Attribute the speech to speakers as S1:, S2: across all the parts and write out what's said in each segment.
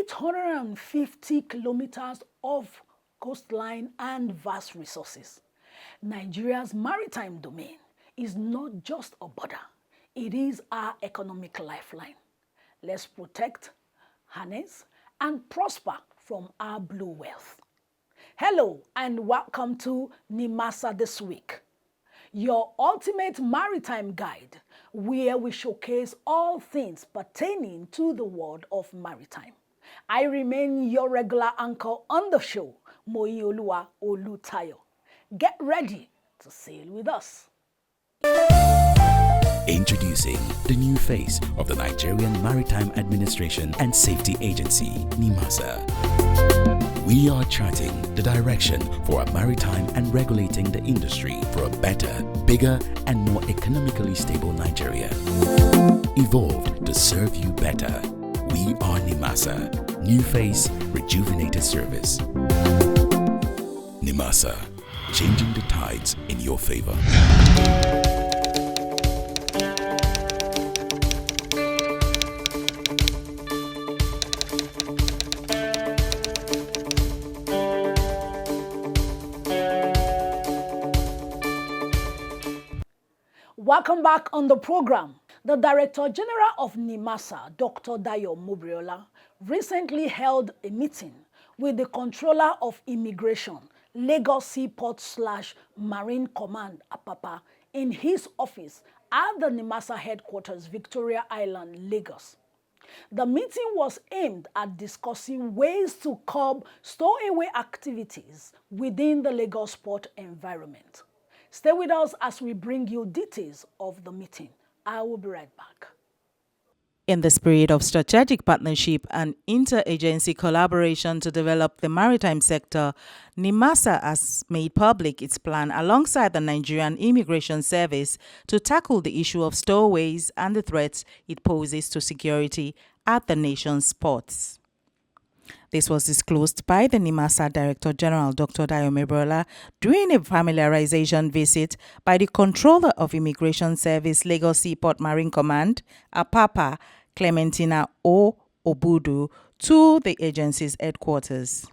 S1: 850 kilometers of coastline and vast resources. Nigeria's maritime domain is not just a border, it is our economic lifeline. Let's protect, harness, and prosper from our blue wealth. Hello and welcome to Nimasa This Week, your ultimate maritime guide, where we showcase all things pertaining to the world of maritime. I remain your regular anchor on the show, Moyioluwa Olutayo. Get ready to sail with us.
S2: Introducing the new face of the Nigerian Maritime Administration and Safety Agency, Nimasa. We are charting the direction for a maritime and regulating the industry for a better, bigger, and more economically stable Nigeria. Evolved to serve you better. We are Nimasa. New face, rejuvenated service. Nimasa, changing the tides in your favor.
S1: Welcome back on the program. The Director General of Nimasa, Dr. Dayo Mobriola, recently held a meeting with the Comptroller of Immigration, Lagos Seaport/Marine Command, Apapa, in his office at the Nimasa headquarters, Victoria Island, Lagos. The meeting was aimed at discussing ways to curb stowaway activities within the Lagos port environment. Stay with us as we bring you details of the meeting. I will be right back.
S3: In the spirit of strategic partnership and interagency collaboration to develop the maritime sector, Nimasa has made public its plan alongside the Nigerian Immigration Service to tackle the issue of stowaways and the threats it poses to security at the nation's ports. This was disclosed by the Nimasa Director General, Dr. Dayo Mobriola, during a familiarization visit by the Comptroller of Immigration Service, Lagos Seaport Marine Command, Apapa, Clementina O. Obudu, to the agency's headquarters.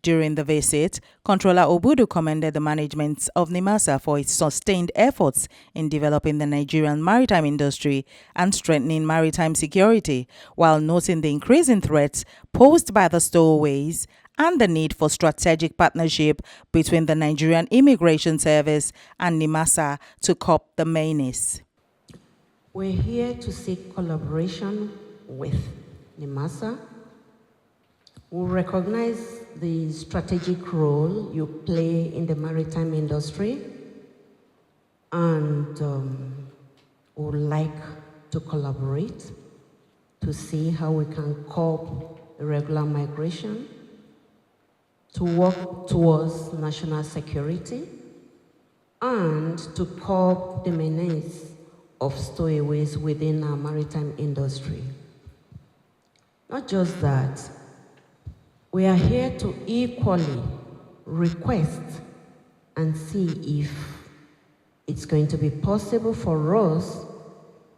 S3: During the visit, Comptroller Obudu commended the management of Nimasa for its sustained efforts in developing the Nigerian maritime industry and strengthening maritime security, while noting the increasing threats posed by the stowaways and the need for strategic partnership between the Nigerian Immigration Service and Nimasa to curb the menace.
S4: We're here to seek collaboration with Nimasa. We recognize the strategic role you play in the maritime industry and would like to collaborate to see how we can curb irregular migration, to work towards national security, and to curb the menace of stowaways within our maritime industry. Not just that, we are here to equally request and see if it's going to be possible for us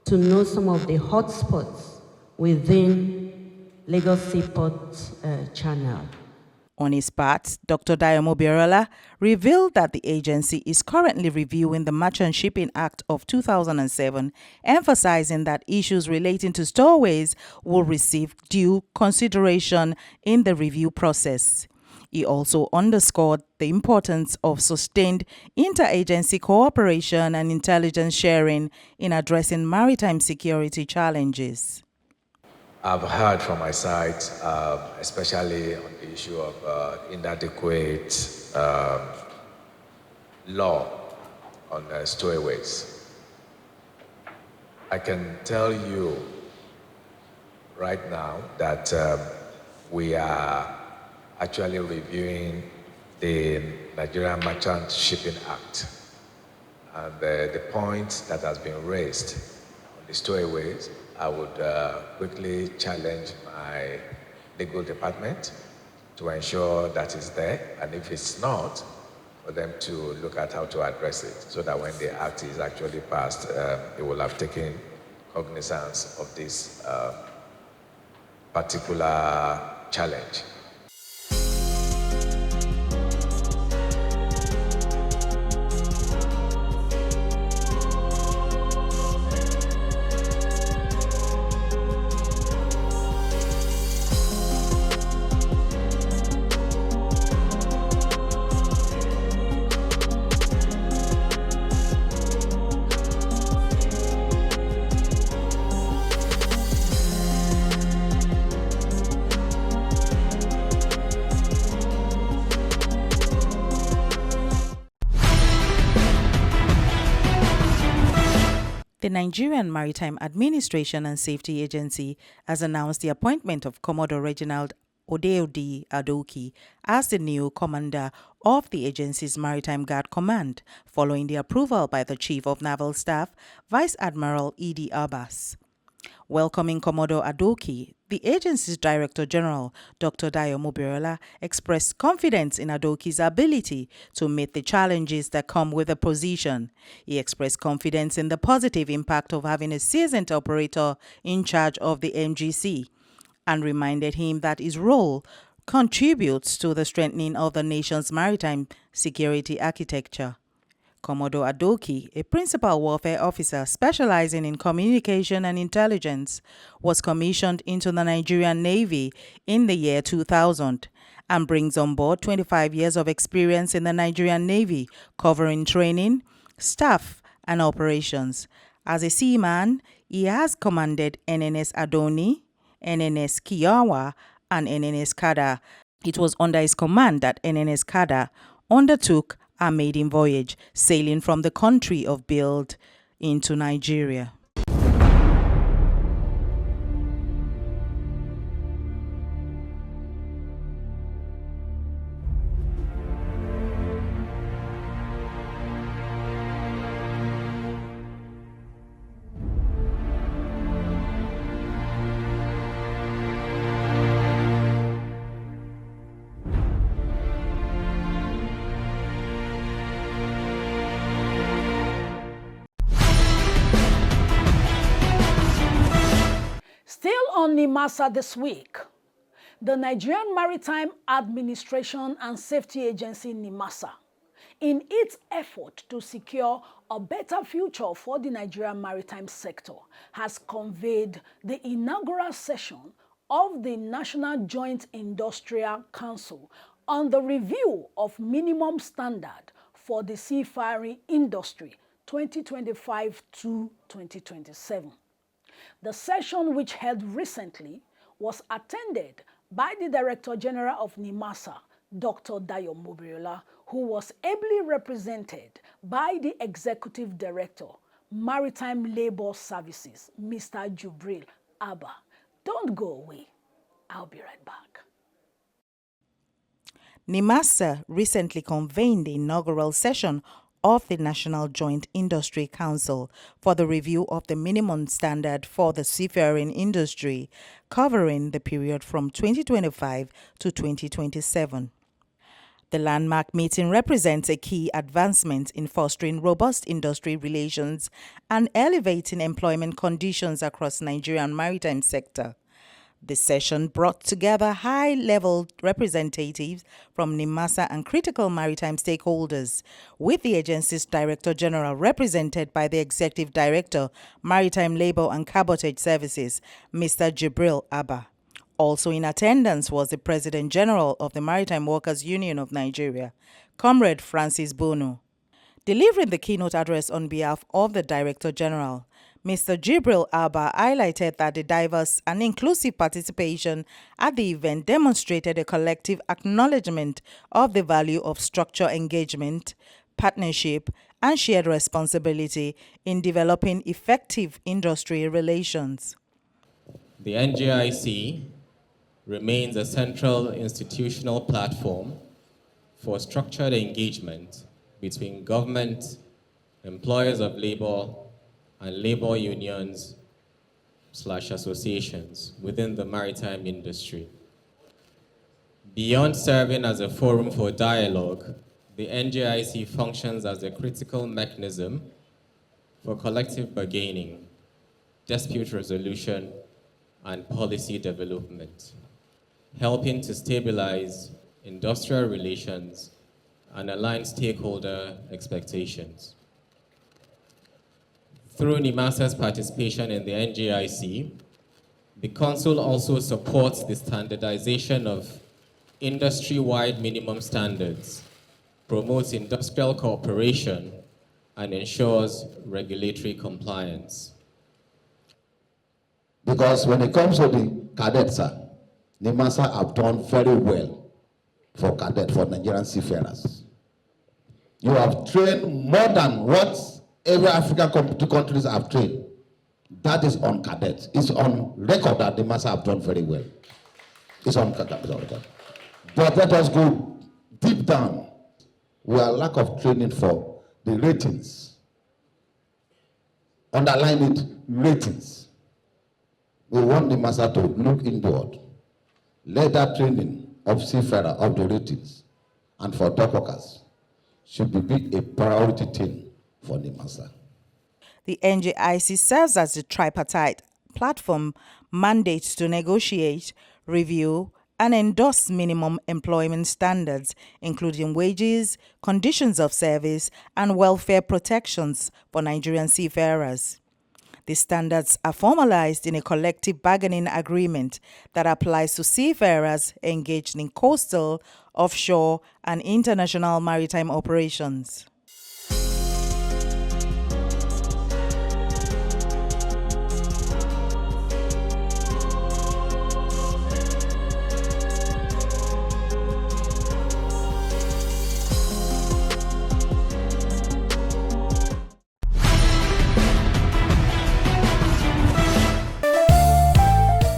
S4: to know some of the hotspots within Lagos Seaport Channel.
S3: On his part, Dr. Dayo Mobriola revealed that the agency is currently reviewing the Merchant Shipping Act of 2007, emphasizing that issues relating to stowaways will receive due consideration in the review process. He also underscored the importance of sustained interagency cooperation and intelligence sharing in addressing maritime security challenges.
S5: I've heard from my side, especially on the issue of inadequate law on stowaways. I can tell you right now that we are actually reviewing the Nigerian Merchant Shipping Act. And the point that has been raised on the stowaways, I would quickly challenge my legal department to ensure that it's there, and if it's not, for them to look at how to address it, so that when the act is actually passed, it will have taken cognizance of this particular challenge.
S3: The Nigerian Maritime Administration and Safety Agency has announced the appointment of Commodore Reginald Odeodi Adoki as the new commander of the agency's Maritime Guard Command, following the approval by the Chief of Naval Staff, Vice Admiral Idi Abbas. Welcoming Commodore Adoki, the agency's Director General, Dr. Dayo Mobiriola, expressed confidence in Adoki's ability to meet the challenges that come with the position. He expressed confidence in the positive impact of having a seasoned operator in charge of the MGC and reminded him that his role contributes to the strengthening of the nation's maritime security architecture. Commodore Adoki, a principal warfare officer specializing in communication and intelligence, was commissioned into the Nigerian Navy in the year 2000 and brings on board 25 years of experience in the Nigerian Navy, covering training, staff, and operations. As a seaman, he has commanded NNS Adoni, NNS Kiyawa, and NNS Kada. It was under his command that NNS Kada undertook a maiden voyage, sailing from the country of Build into Nigeria.
S1: Still on Nimasa this week, the Nigerian Maritime Administration and Safety Agency Nimasa, in its effort to secure a better future for the Nigerian maritime sector, has convened the inaugural session of the National Joint Industrial Council on the review of minimum standard for the seafaring industry 2025 to 2027. The session, which held recently, was attended by the Director General of Nimasa, Dr. Dayo Mobiriola, who was ably represented by the Executive Director, Maritime Labour Services, Mr. Jibril Abba. Don't go away. I'll be right back.
S3: Nimasa recently convened the inaugural session of the National Joint Industry Council for the review of the minimum standard for the seafaring industry, covering the period from 2025 to 2027. The landmark meeting represents a key advancement in fostering robust industry relations and elevating employment conditions across Nigerian maritime sector. The session brought together high-level representatives from Nimasa and critical maritime stakeholders, with the agency's Director General represented by the Executive Director, Maritime Labour and Cabotage Services, Mr. Jibril Abba. Also in attendance was the President General of the Maritime Workers Union of Nigeria, Comrade Francis Bono. Delivering the keynote address on behalf of the Director General, Mr. Jibril Abba highlighted that the diverse and inclusive participation at the event demonstrated a collective acknowledgement of the value of structured engagement, partnership, and shared responsibility in developing effective industry relations.
S6: The NJIC remains a central institutional platform for structured engagement between government, employers of labor, and labor unions/associations within the maritime industry. Beyond serving as a forum for dialogue, the NJIC functions as a critical mechanism for collective bargaining, dispute resolution, and policy development, helping to stabilize industrial relations and align stakeholder expectations. Through Nimasa's participation in the NGIC, the Council also supports the standardization of industry-wide minimum standards, promotes industrial cooperation, and ensures regulatory compliance.
S7: Because when it comes to the cadets, Nimasa have done very well for Nigerian seafarers. You have trained more than what every African countries have trained. That is on cadets. It's on record that Nimasa have done very well. It's on record. But let us go deep down. We are lack of training for the ratings. Underline it, ratings. We want the master to look inward. Let that training of seafarer of the ratings and for dock workers should be a priority thing for the master.
S3: The NJIC serves as the tripartite platform mandate to negotiate, review, and endorse minimum employment standards, including wages, conditions of service, and welfare protections for Nigerian seafarers. The standards are formalized in a collective bargaining agreement that applies to seafarers engaged in coastal, offshore, and international maritime operations.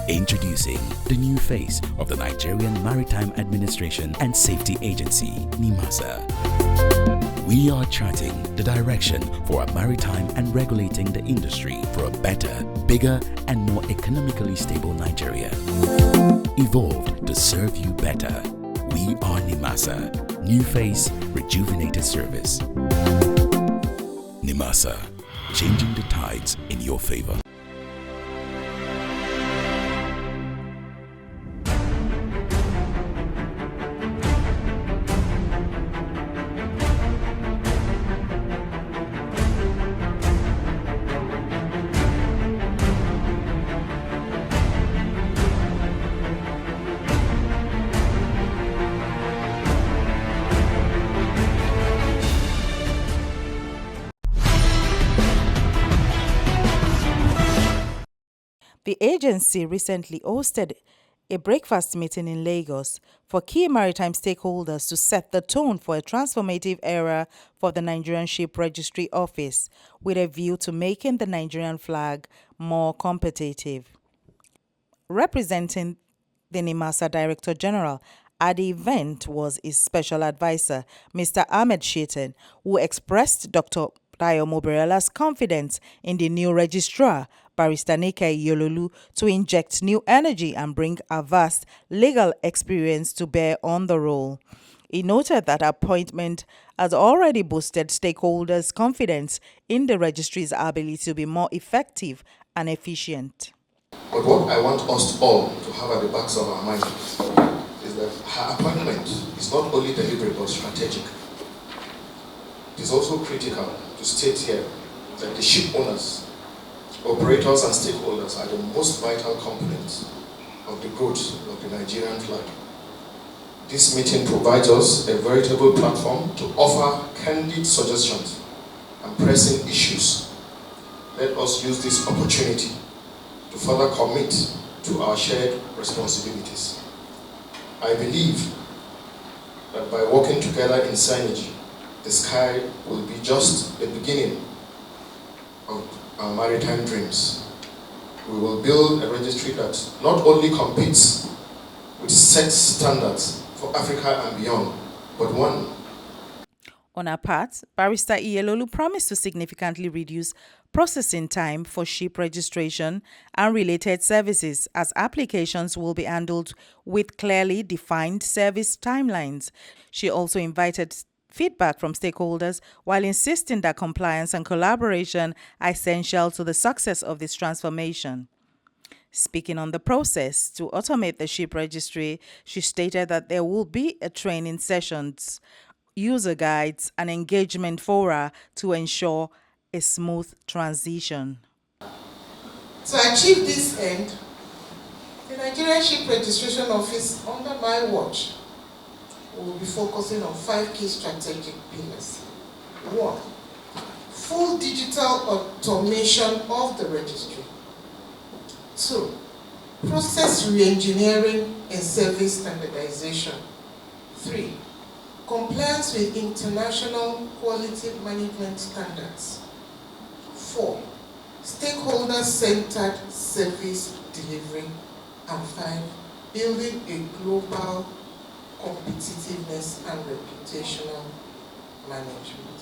S2: Introducing the new face of the Nigerian Maritime Administration and Safety Agency, Nimasa. We are charting the direction for a maritime and regulating the industry for a better, bigger, and more economically stable Nigeria. Evolved to serve you better. We are Nimasa. New face, rejuvenated service. Nimasa, changing the tides in your favor.
S3: The agency recently hosted a breakfast meeting in Lagos for key maritime stakeholders to set the tone for a transformative era for the Nigerian Ship Registry Office, with a view to making the Nigerian flag more competitive. Representing the Nimasa Director General at the event was his special advisor, Mr. Ahmed Shetan, who expressed Dr. Dayo Moberela's confidence in the new registrar, Barrister Nika Yololu, to inject new energy and bring a vast legal experience to bear on the role. He noted that appointment has already boosted stakeholders' confidence in the registry's ability to be more effective and efficient.
S8: But what I want us all to have at the backs of our minds is that her appointment is not only deliberate but strategic. It is also critical to state here that the ship owners, operators and stakeholders are the most vital components of the growth of the Nigerian flag. This meeting provides us a veritable platform to offer candid suggestions and pressing issues. Let us use this opportunity to further commit to our shared responsibilities. I believe that by working together in synergy, the sky will be just the beginning of our maritime dreams. We will build a registry that not only competes with set standards for Africa and beyond, but one.
S3: On her part, Barrister Iyelolu promised to significantly reduce processing time for ship registration and related services, as applications will be handled with clearly defined service timelines. She also invited feedback from stakeholders while insisting that compliance and collaboration are essential to the success of this transformation. Speaking on the process to automate the ship registry, she stated that there will be a training sessions, user guides, and engagement fora to ensure a smooth transition.
S9: To achieve this end, the Nigerian Ship Registration Office, under my watch, will be focusing on 5 key strategic pillars. 1, full digital automation of the registry. 2, process re-engineering and service standardization. 3, compliance with international quality management standards. 4, stakeholder-centered service delivery. And 5, building a global competitiveness and reputational management.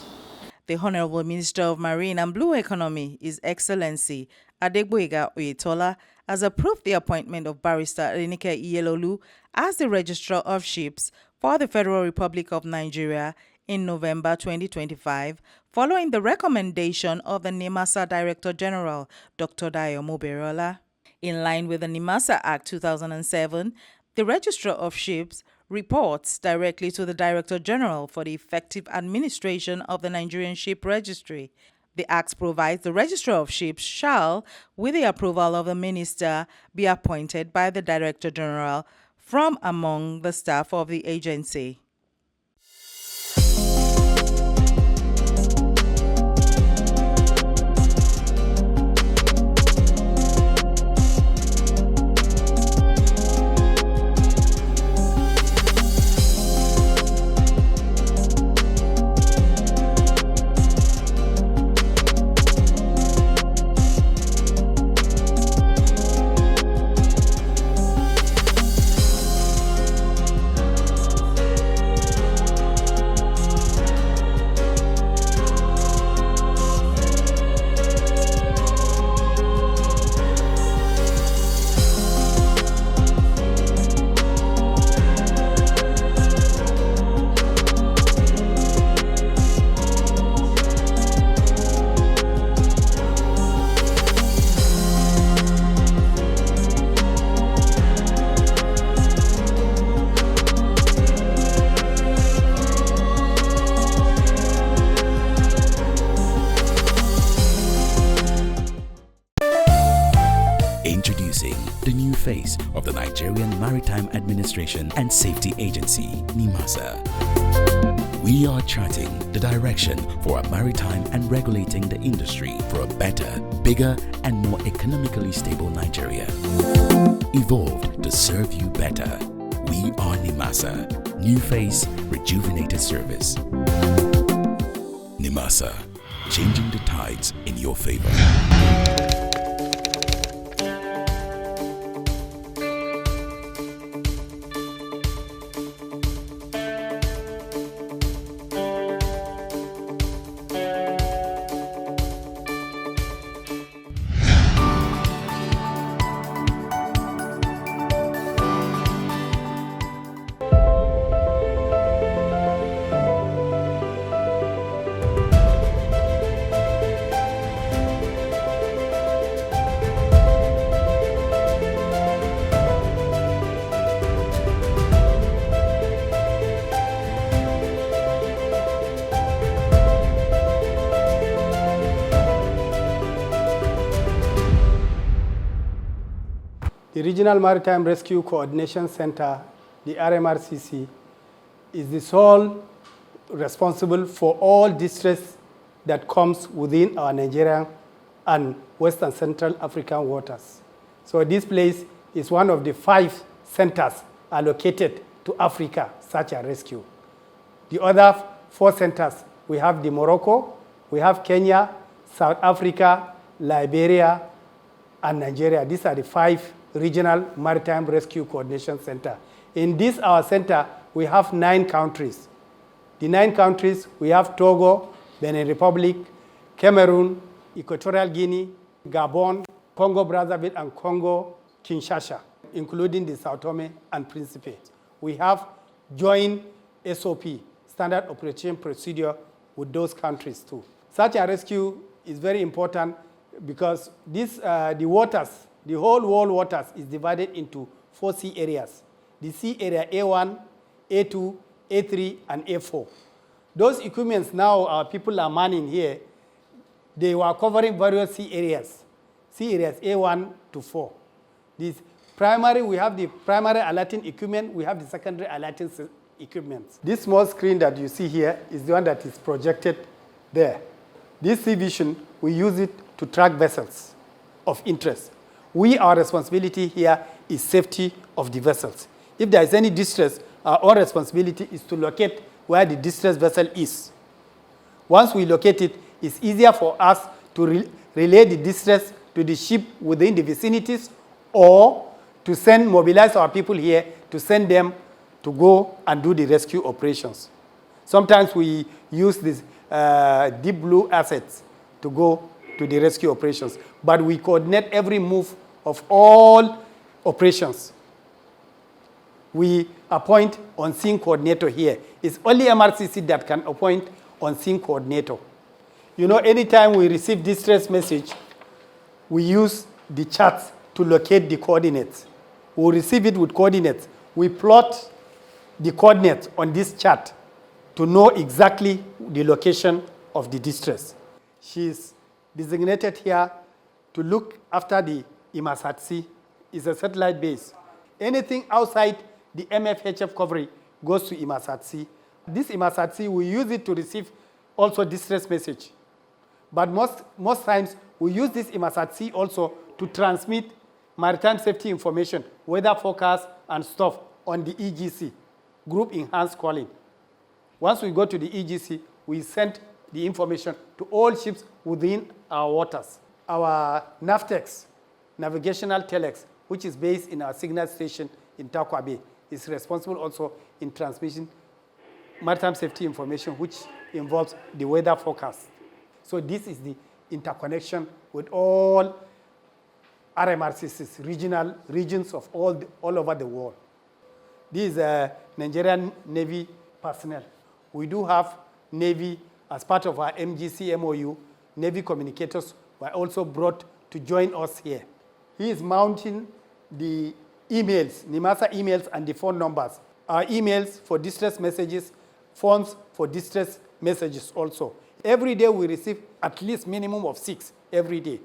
S3: The Honorable Minister of Marine and Blue Economy, His Excellency Adegboyega Oyetola, has approved the appointment of Barrister Adenike Iyelolu as the Registrar of Ships for the Federal Republic of Nigeria in November 2025, following the recommendation of the Nimasa Director General, Dr. Dayo Moberola. In line with the Nimasa Act 2007, the Registrar of Ships reports directly to the Director General for the effective administration of the Nigerian Ship Registry. The Act provides the Registrar of Ships shall, with the approval of the Minister, be appointed by the Director General from among the staff of the agency.
S2: Introducing the new face of the Nigerian Maritime Administration and Safety Agency, Nimasa. We are charting the direction for a maritime and regulating the industry for a better, bigger, and more economically stable Nigeria. Evolved to serve you better. We are Nimasa. New face, rejuvenated service. Nimasa, changing the tides in your favor.
S10: The Regional Maritime Rescue Coordination Center, the RMRCC, is the sole responsible for all distress that comes within our Nigerian and West and Central African waters. So this place is one of the 5 centers allocated to Africa, search and rescue. The other 4 centers, we have the Morocco, we have Kenya, South Africa, Liberia, and Nigeria. These are the 5 Regional Maritime Rescue Coordination Center. In this, our center, we have 9 countries. The 9 countries, we have Togo, Benin Republic, Cameroon, Equatorial Guinea, Gabon, Congo Brazzaville, and Congo Kinshasa, including the Sao Tome and Principe. We have joint SOP, Standard Operation Procedure, with those countries too. Search and rescue is very important because the waters The whole world waters is divided into 4 sea areas. The sea area A1, A2, A3, and A4. Those equipments now our people are manning here, they were covering various sea areas A1 to 4. This primary, we have the primary alerting equipment, we have the secondary alerting equipment. This small screen that you see here is the one that is projected there. This sea vision, we use it to track vessels of interest. Our responsibility here is safety of the vessels. If there is any distress, our responsibility is to locate where the distressed vessel is. Once we locate it, it's easier for us to relay the distress to the ship within the vicinities, or to mobilize our people here to send them to go and do the rescue operations. Sometimes we use these deep blue assets to go to the rescue operations, but we coordinate every move of all operations. We appoint on-scene coordinator here. It's only MRCC that can appoint on-scene coordinator. You know, anytime we receive distress message, we use the charts to locate the coordinates. We receive it with coordinates. We plot the coordinates on this chart to know exactly the location of the distress. She's designated here to look after the Imasatsi. It's a satellite base. Anything outside the MFHF coverage goes to Imasatsi. This Imasatsi, we use it to receive also distress message. But most times, we use this Imasatsi also to transmit maritime safety information, weather forecast and stuff on the EGC, Group Enhanced Calling. Once we go to the EGC, we send the information to all ships within our waters. Our NAVTEX, Navigational Telex, which is based in our signal station in Takwa Bay, is responsible also in transmission maritime safety information, which involves the weather forecast. So this is the interconnection with all RMRCCs, regions of all over the world. This is Nigerian Navy personnel. We do have Navy as part of our MGC MOU. Navy communicators were also brought to join us here. He is mounting the emails, Nimasa emails and the phone numbers. Our emails for distress messages, phones for distress messages also. Every day we receive at least minimum of 6 every day.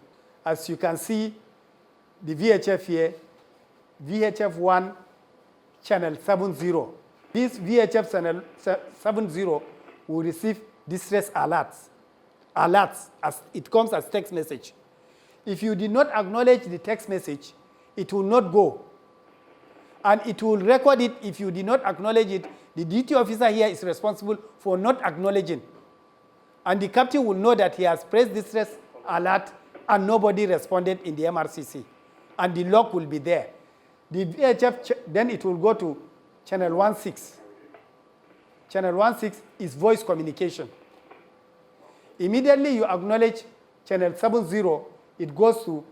S10: As you can see, the VHF here, VHF 1, channel 70. This VHF channel 70 will receive distress alerts as it comes as text message. If you did not acknowledge the text message, it will not go. And it will record it if you did not acknowledge it. The duty officer here is responsible for not acknowledging. And the captain will know that he has pressed distress alert and nobody responded in the MRCC. And the log will be there. The VHF, then it will go to channel 16. Channel 16 is voice communication. Immediately you acknowledge channel 70, it goes to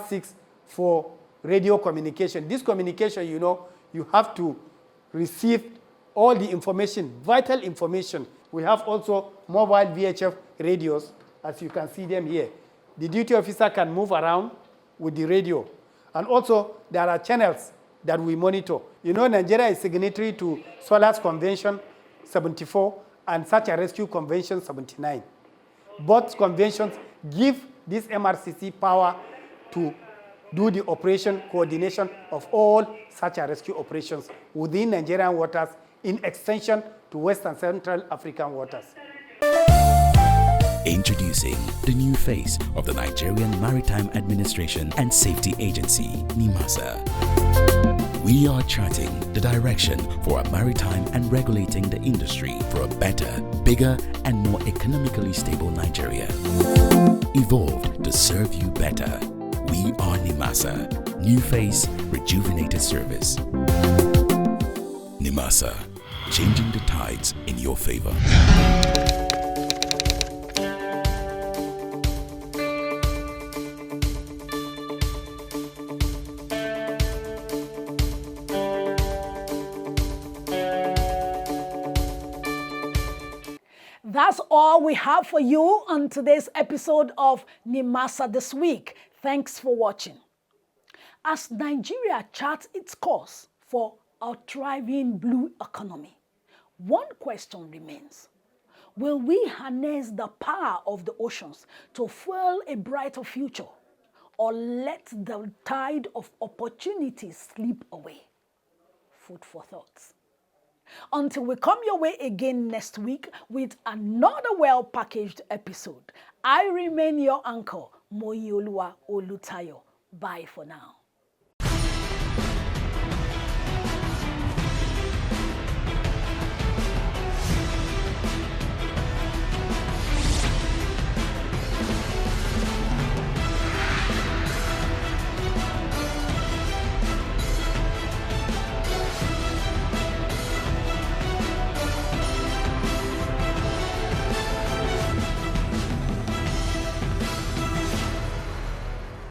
S10: 16 for radio communication. This communication, you know, you have to receive all the information, vital information. We have also mobile VHF radios, as you can see them here. The duty officer can move around with the radio. And also, there are channels that we monitor. You know, Nigeria is signatory to SOLAS Convention 74 and Search and Rescue Convention 79. Both conventions give this MRCC power to do the operation coordination of all search and rescue operations within Nigerian waters in extension to West and Central African waters.
S2: Introducing the new face of the Nigerian Maritime Administration and Safety Agency, Nimasa. We are charting the direction for a maritime and regulating the industry for a better, bigger, and more economically stable Nigeria. Evolved to serve you better. We are Nimasa. New face, rejuvenated service. Nimasa, changing the tides in your favor.
S1: That's all we have for you on today's episode of Nimasa This Week. Thanks for watching. As Nigeria charts its course for a thriving blue economy, one question remains. Will we harness the power of the oceans to fuel a brighter future, or let the tide of opportunities slip away? Food for thought. Until we come your way again next week with another well-packaged episode, I remain your anchor, Moyioluwa Olutayo. Bye for now.